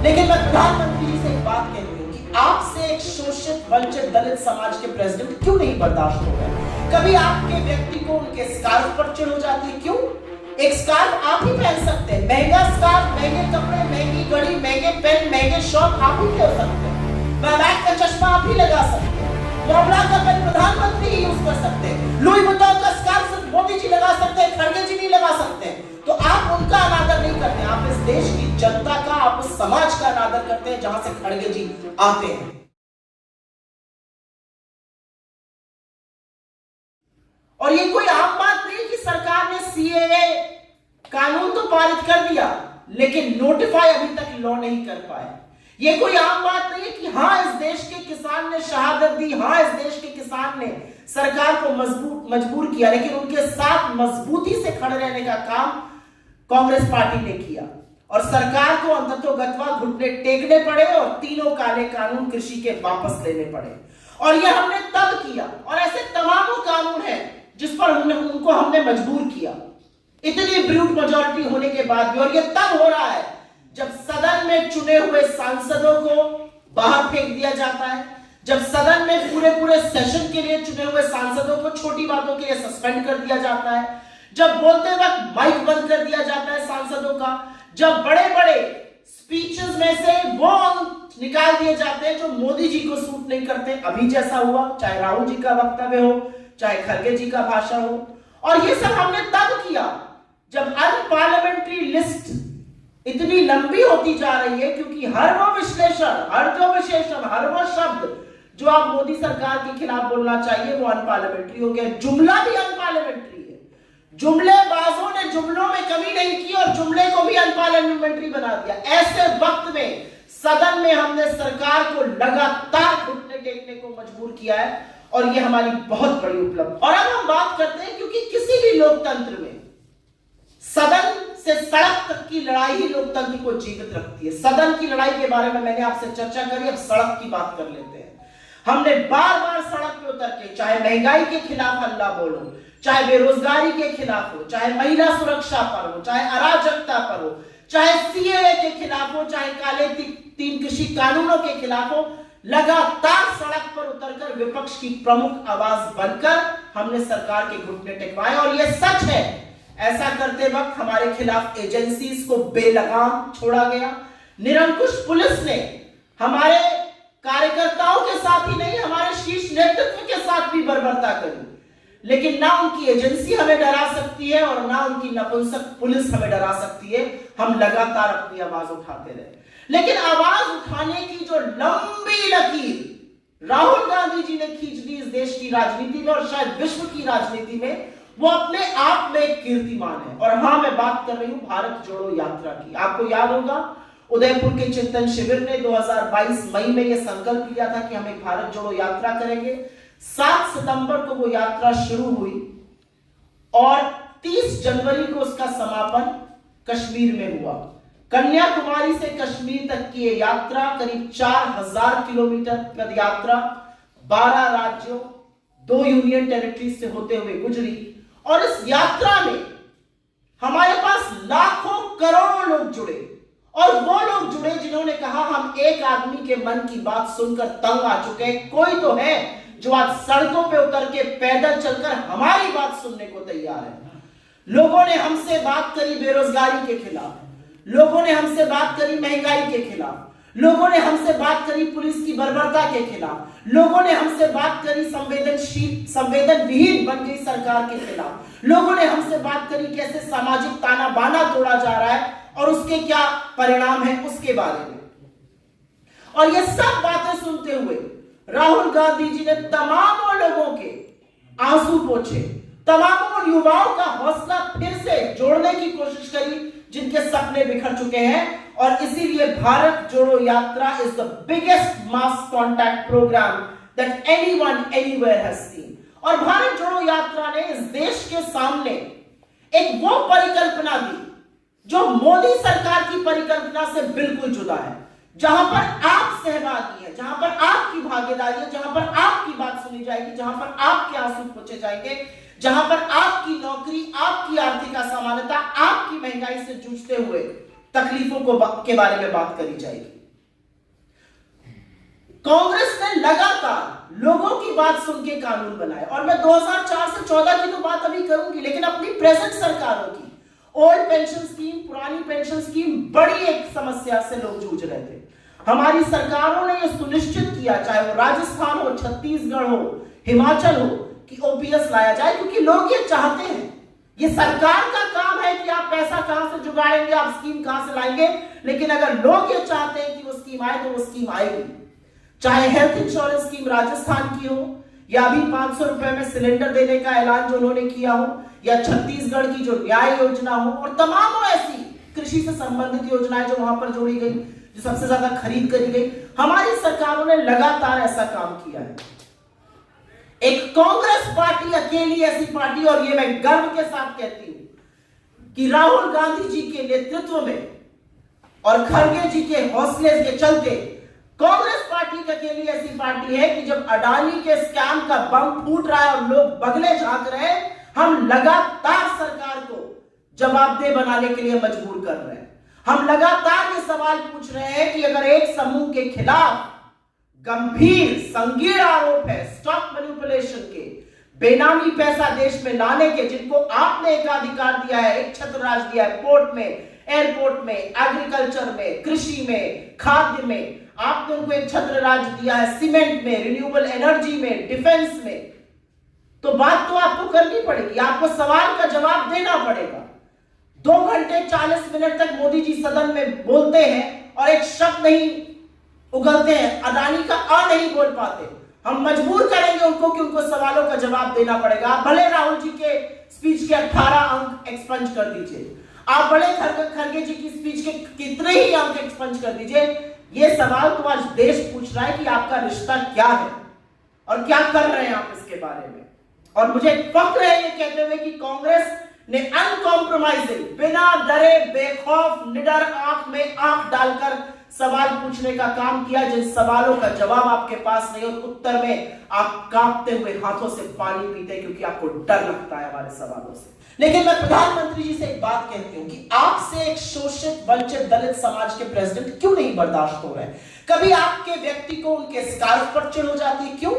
लेकिन मैं प्रधानमंत्री जी से एक बात कहूंगी कि आपसे एक शोषित वंचित दलित समाज के प्रेसिडेंट क्यों नहीं बर्दाश्त हो गए? कभी आपके व्यक्ति को उनके स्कार्फ पर चिढ़ हो जाती है, क्यों? एक स्कार्फ आप ही पहन सकते हैं, महंगा स्कार्फ, महंगे कपड़े, महंगी घड़ी, महंगे पेन, महंगे शॉप आप ही ले सकते हैं, बैग का चश्मा आप ही लगा सकते हैं, मोबला का पेन प्रधानमंत्री ही यूज कर सकते हैं, लुई वुइटन का स्कार्फ सिर्फ मोदी जी लगा सकते हैं, खड़गे जी नहीं लगा सकते हैं। तो आप उनका अनादर नहीं करते, आप इस देश की जनता का, आप उस समाज का अनादर करते हैं जहां से खड़गे जी आते हैं। और ये कोई आम बात नहीं कि सरकार ने सीएए कानून तो पारित कर दिया लेकिन नोटिफाई अभी तक लॉ नहीं कर पाए। ये कोई आम बात नहीं है कि हाँ इस देश के किसान ने शहादत दी, हाँ इस देश के किसान ने सरकार को मजबूर किया, लेकिन उनके साथ मजबूती से खड़े रहने का काम कांग्रेस पार्टी ने किया और सरकार को अंततोगत्वा घुटने टेकने पड़े और तीनों काले कानून कृषि के वापस लेने पड़े। और ये हमने तब किया और ऐसे तमाम कानून हैं जिस पर उनको हमने मजबूर किया, इतनी ब्रूट मेजॉरिटी होने के बाद भी। और ये तब हो रहा है जब सदन में चुने हुए सांसदों को बाहर फेंक दिया जाता है, जब सदन में पूरे सेशन के लिए चुने हुए सांसदों को छोटी बातों के लिए सस्पेंड कर दिया जाता है, जब बोलते वक्त माइक बंद कर दिया जाता है सांसदों का, जब बड़े बड़े स्पीचेस में से वो निकाल दिए जाते हैं जो मोदी जी को सूट नहीं करते। अभी जैसा हुआ, चाहे राहुल जी का वक्तव्य हो, चाहे खड़गे जी का भाषण हो। और ये सब हमने तब किया जब अनपार्लियामेंट्री लिस्ट इतनी लंबी होती जा रही है, क्योंकि हर वो विश्लेषण, हर वो शब्द जो आप मोदी सरकार के खिलाफ बोलना चाहिए वो अनपार्लियामेंट्री हो गया। जुमला भी अनपार्लियामेंट्री है, जुमलेबाजों ने जुमलों में कमी नहीं की और जुमले को भी अनपार्लियामेंट्री बना दिया। ऐसे वक्त में सदन में हमने सरकार को लगातार घुटने टेकने को मजबूर किया है और यह हमारी बहुत बड़ी उपलब्धि। और अब हम बात करते हैं, क्योंकि किसी भी लोकतंत्र में सदन से सड़क तक की लड़ाई ही लोकतंत्र को जीवित रखती है। सदन की लड़ाई के बारे में मैंने आपसे चर्चा करी, अब सड़क की बात कर लेते हैं। हमने बार बार सड़क पे उतर के, चाहे महंगाई के खिलाफ हल्ला बोलो, चाहे बेरोजगारी के खिलाफ हो, चाहे महिला सुरक्षा पर हो, चाहे अराजकता पर हो, चाहे सीएए के खिलाफ हो, चाहे काले तीन कृषि कानूनों के खिलाफ हो, लगातार सड़क पर उतरकर विपक्ष की प्रमुख आवाज बनकर हमने सरकार के घुटने टेकवाए। और यह सच है, ऐसा करते वक्त हमारे खिलाफ एजेंसीज को बेलगाम छोड़ा गया। निरंकुश पुलिस ने हमारे कार्यकर्ताओं के साथ ही नहीं, हमारे शीर्ष नेतृत्व के साथ भी बर्बरता करी, लेकिन ना उनकी एजेंसी हमें डरा सकती है और ना उनकी नपुंसक पुलिस हमें डरा सकती है। हम लगातार अपनी आवाज उठाते रहे, लेकिन आवाज उठाने की जो लंबी लकीर राहुल गांधी जी ने खींच दी इस देश की राजनीति में और शायद विश्व की राजनीति में, वो अपने आप में एक कीर्तिमान है। और हां, मैं बात कर रही हूं भारत जोड़ो यात्रा की। आपको याद होगा उदयपुर के चिंतन शिविर ने 2022 मई में यह संकल्प लिया था कि हम एक भारत जोड़ो यात्रा करेंगे। 7 सितंबर को वो यात्रा शुरू हुई और 30 जनवरी को उसका समापन कश्मीर में हुआ। कन्याकुमारी से कश्मीर तक की ये यात्रा करीब 4000 किलोमीटर पद यात्रा 12 राज्यों 2 यूनियन टेरिटरीज से होते हुए गुजरी। और इस यात्रा में हमारे पास लाखों करोड़ों लोग जुड़े, और वो लोग जुड़े जिन्होंने कहा हम एक आदमी के मन की बात सुनकर तंग आ चुके हैं। कोई तो है जो आज सड़कों पे उतर के पैदल चलकर हमारी बात सुनने को तैयार है। लोगों ने हमसे बात करी बेरोजगारी के खिलाफ, लोगों ने हमसे बात करी महंगाई के खिलाफ, लोगों ने हमसे बात करी पुलिस की बर्बरता के खिलाफ, लोगों ने हमसे बात करी संवेदन विहीन बन गई सरकार के खिलाफ, लोगों ने हमसे बात करी कैसे सामाजिक ताना बाना तोड़ा जा रहा है और उसके क्या परिणाम है उसके बारे में। और ये सब बातें सुनते हुए राहुल गांधी जी ने तमाम लोगों के आंसू पोंछे, तमाम युवाओं का हौसला फिर से जोड़ने की कोशिश करी जिनके सपने बिखर चुके हैं। और इसीलिए Bharat Jodo Yatra is the biggest mass contact program that anyone anywhere has seen. और भारत जोड़ो यात्रा ने इस देश के सामने एक वो परिकल्पना दी जो मोदी सरकार की परिकल्पना से बिल्कुल जुदा है, जहां पर आप सहभागी हैं, जहां पर आपकी भागीदारी है, जहां पर आपकी बात सुनी जाएगी, जहां पर आपके आंसू पोंछे जाएंगे, जहां पर आपकी नौकरी, आपकी आर्थिक असमानता, आपकी महंगाई से जूझते हुए तकलीफों के बारे में बात करी जाएगी। कांग्रेस ने लगातार लोगों की बात सुन के कानून बनाए, और मैं 2004 से 14 की तो बात अभी करूंगी, लेकिन अपनी प्रेजेंट सरकारों की ओल्ड पेंशन स्कीम, पुरानी पेंशन स्कीम, बड़ी एक समस्या से लोग जूझ रहे थे। हमारी सरकारों ने यह सुनिश्चित किया, चाहे वो राजस्थान हो, छत्तीसगढ़ हो, हिमाचल हो, कि ओपीएस लाया जाए, क्योंकि लोग ये चाहते हैं। ये सरकार का काम है कि आप पैसा कहां से जुगाड़ेंगे, आप स्कीम कहां से लाएंगे, लेकिन अगर लोग ये चाहते हैं कि वो स्कीम आए तो वो स्कीम आएगी। चाहे हेल्थ इंश्योरेंस स्कीम राजस्थान की हो, या अभी 500 रुपए में सिलेंडर देने का ऐलान जो उन्होंने किया हो, या छत्तीसगढ़ की जो न्याय योजना हो, और तमाम ऐसी कृषि से संबंधित योजनाएं जो वहां पर जोड़ी गई, जो सबसे ज्यादा खरीद करी गई, हमारी सरकारों ने लगातार ऐसा काम किया है। एक कांग्रेस पार्टी अकेली ऐसी पार्टी, और ये मैं गर्व के साथ कहती हूं कि राहुल गांधी जी के नेतृत्व में और खड़गे जी के हौसले के चलते कांग्रेस पार्टी अकेली ऐसी पार्टी है कि जब अडानी के स्कैम का बम फूट रहा है और लोग बगले झांक रहे हैं, हम लगातार सरकार को जवाबदेह बनाने के लिए मजबूर कर रहे हैं। हम लगातार ये सवाल पूछ रहे हैं कि अगर एक समूह के खिलाफ गंभीर संगीन आरोप है स्टॉक मैनिपुलेशन के, बेनामी पैसा देश में लाने के, जिनको आपने एक अधिकार दिया है, एक छत्र राज दिया है, पोर्ट में, एयरपोर्ट में, एग्रीकल्चर में, कृषि में, खाद्य में, आपने उनको एक छत्र राज दिया है, सीमेंट में, रिन्यूएबल एनर्जी में, डिफेंस में, तो बात तो आपको करनी पड़ेगी, आपको सवाल का जवाब देना पड़ेगा। 2 घंटे 40 मिनट तक मोदी जी सदन में बोलते हैं और एक शब्द नहीं उगलते हैं, अडानी का अ नहीं बोल पाते। हम मजबूर करेंगे उनको कि उनको सवालों का जवाब देना पड़ेगा। भले राहुल जी के स्पीच के 18 अंक एक्सपंज कर दीजिए, आप बड़े खड़गे जी की स्पीच के कितने ही अंक एक्सपंज कर दीजिए, ये सवाल तो आज देश पूछ रहा है कि आपका रिश्ता क्या है और क्या कर रहे हैं आप इसके बारे में। और मुझे फख्र है ये कहते हुए कि कांग्रेस ने अनकॉम्प्रोमाइजिंग, बिना डरे, बेखौफ, निडर, आंख में आंख डालकर सवाल पूछने का काम किया, जिन सवालों का जवाब आपके पास नहीं, और उत्तर में आप कांपते हुए हाथों से पानी पीते क्योंकि आपको डर लगता है हमारे सवालों से। लेकिन मैं प्रधानमंत्री जी से एक बात कहती हूं कि आपसे एक शोषित, वंचित, दलित समाज के प्रेसिडेंट क्यों नहीं बर्दाश्त हो रहे हैं? कभी आपके व्यक्ति को उनके स्कार्फ पर चिढ़ हो जाती है? क्यों?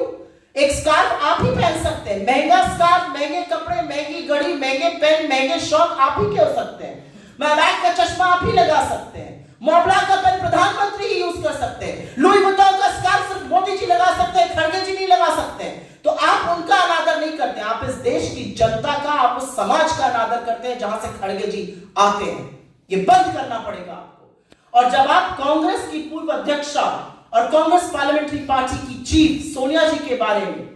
एक स्कार्फ आप ही पहन सकते हैं, महंगा स्कार्फ, महंगे कपड़े, महंगी घड़ी, महंगे पेन, महंगे शौक आप ही के हो सकते हैं। मैबैक का चश्मा आप ही लगा सकते हैं, मोबला का पेन प्रधानमंत्री ही यूज कर सकते हैं, लुई वुइटन का स्कार्फ सिर्फ मोदी जी लगा सकते हैं, खड़गे जी नहीं लगा सकते हैं। तो आप उनका अनादर नहीं करते, आप इस देश की जनता का, आप उस समाज का अनादर करते हैं जहां से खड़गे जी आते हैं। ये बंद करना पड़ेगा आपको। और जब आप कांग्रेस की पूर्व अध्यक्षा और कांग्रेस पार्लियामेंट्री पार्टी की चीफ सोनिया जी के बारे में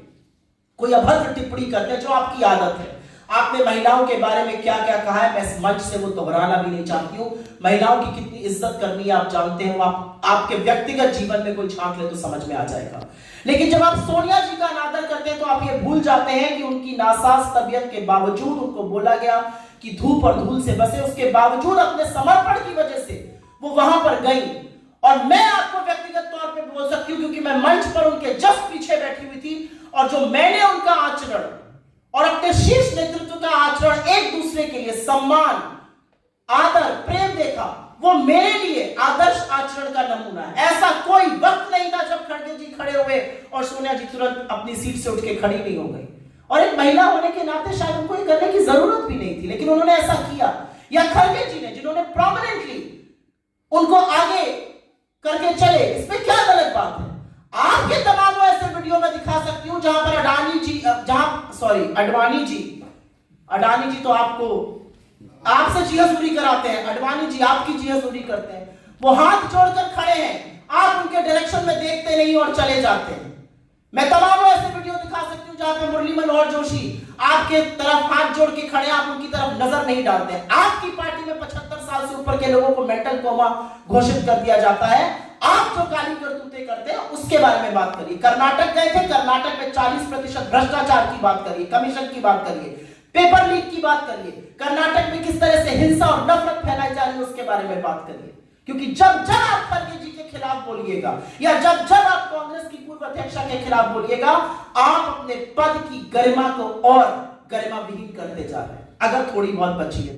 कोई अभद्र टिप्पणी करते हैं, जो आपकी आदत है, आपने महिलाओं के बारे में क्या क्या कहा है, मैं इस मंच से वो दोहराना भी नहीं चाहती हूं। महिलाओं की कितनी इज्जत करनी है आप जानते हो, आपके व्यक्तिगत जीवन में कोई झांक ले तो समझ में आ जाएगा। लेकिन जब आप सोनिया जी का अनादर करते हैं तो आप ये भूल जाते हैं कि उनकी नासाज तबीयत के बावजूद, उनको बोला गया कि धूप और धूल से बसे, उसके बावजूद अपने समर्पण की वजह से वो वहां पर गई। और मैं आपको व्यक्तिगत तौर पे बोल सकती हूं क्योंकि मैं मंच पर उनके जस्ट पीछे बैठी हुई थी, और जो मैंने उनका आचरण और अपने शीर्ष नेतृत्व का आचरण, एक दूसरे के लिए सम्मान, आदर, प्रेम देखा, वो मेरे लिए आदर्श आचरण का नमूना है। ऐसा कोई वक्त नहीं था जब खड़गे जी खड़े हुए और सोनिया जी तुरंत अपनी सीट से उठ के खड़ी नहीं हो गई। और एक महिला होने के नाते शायद उनको ये करने की जरूरत भी नहीं थी, लेकिन उन्होंने ऐसा किया। या खड़गे जी ने, जिन्होंने प्रोमिनेंटली उनको आगे करके चले, इसमें क्या गलत बात है? आपके तमाम ऐसे वीडियो में दिखा सकती हूं जहां पर अडानी जी, अडानी जी तो आपसे जीएसटी कराते हैं, अडवाणी जी आपकी जीएसटी करते हैं, वो हाथ जोड़कर खड़े हैं, आप उनके डायरेक्शन में देखते नहीं और चले जाते हैं। मैं तमाम ऐसे वीडियो दिखा सकती हूं जहां पे मुरली मनोहर जोशी आपके तरफ हाथ जोड़ के खड़े, आप उनकी तरफ नजर नहीं डालते हैं। आपकी पार्टी में 75 साल से ऊपर के लोगों को मेंटल कोमा घोषित कर दिया जाता है। आप जो काली करतूतें करते हैं उसके बारे में बात करिए। कर्नाटक गए थे, कर्नाटक में 40% भ्रष्टाचार की बात करिए, कमीशन की बात करिए, पेपर लीक की बात करिए, कर्नाटक में किस तरह से हिंसा और नफरत फैलाई जा रही है उसके बारे में बात करिए। क्योंकि जब जब आप खड़गे जी के खिलाफ बोलिएगा या जब जब आप कांग्रेस की पूर्व अध्यक्षा के खिलाफ बोलिएगा, आप अपने पद की गरिमा को और गरिमा विहीन करते जा रहे हैं, अगर थोड़ी बहुत बची है।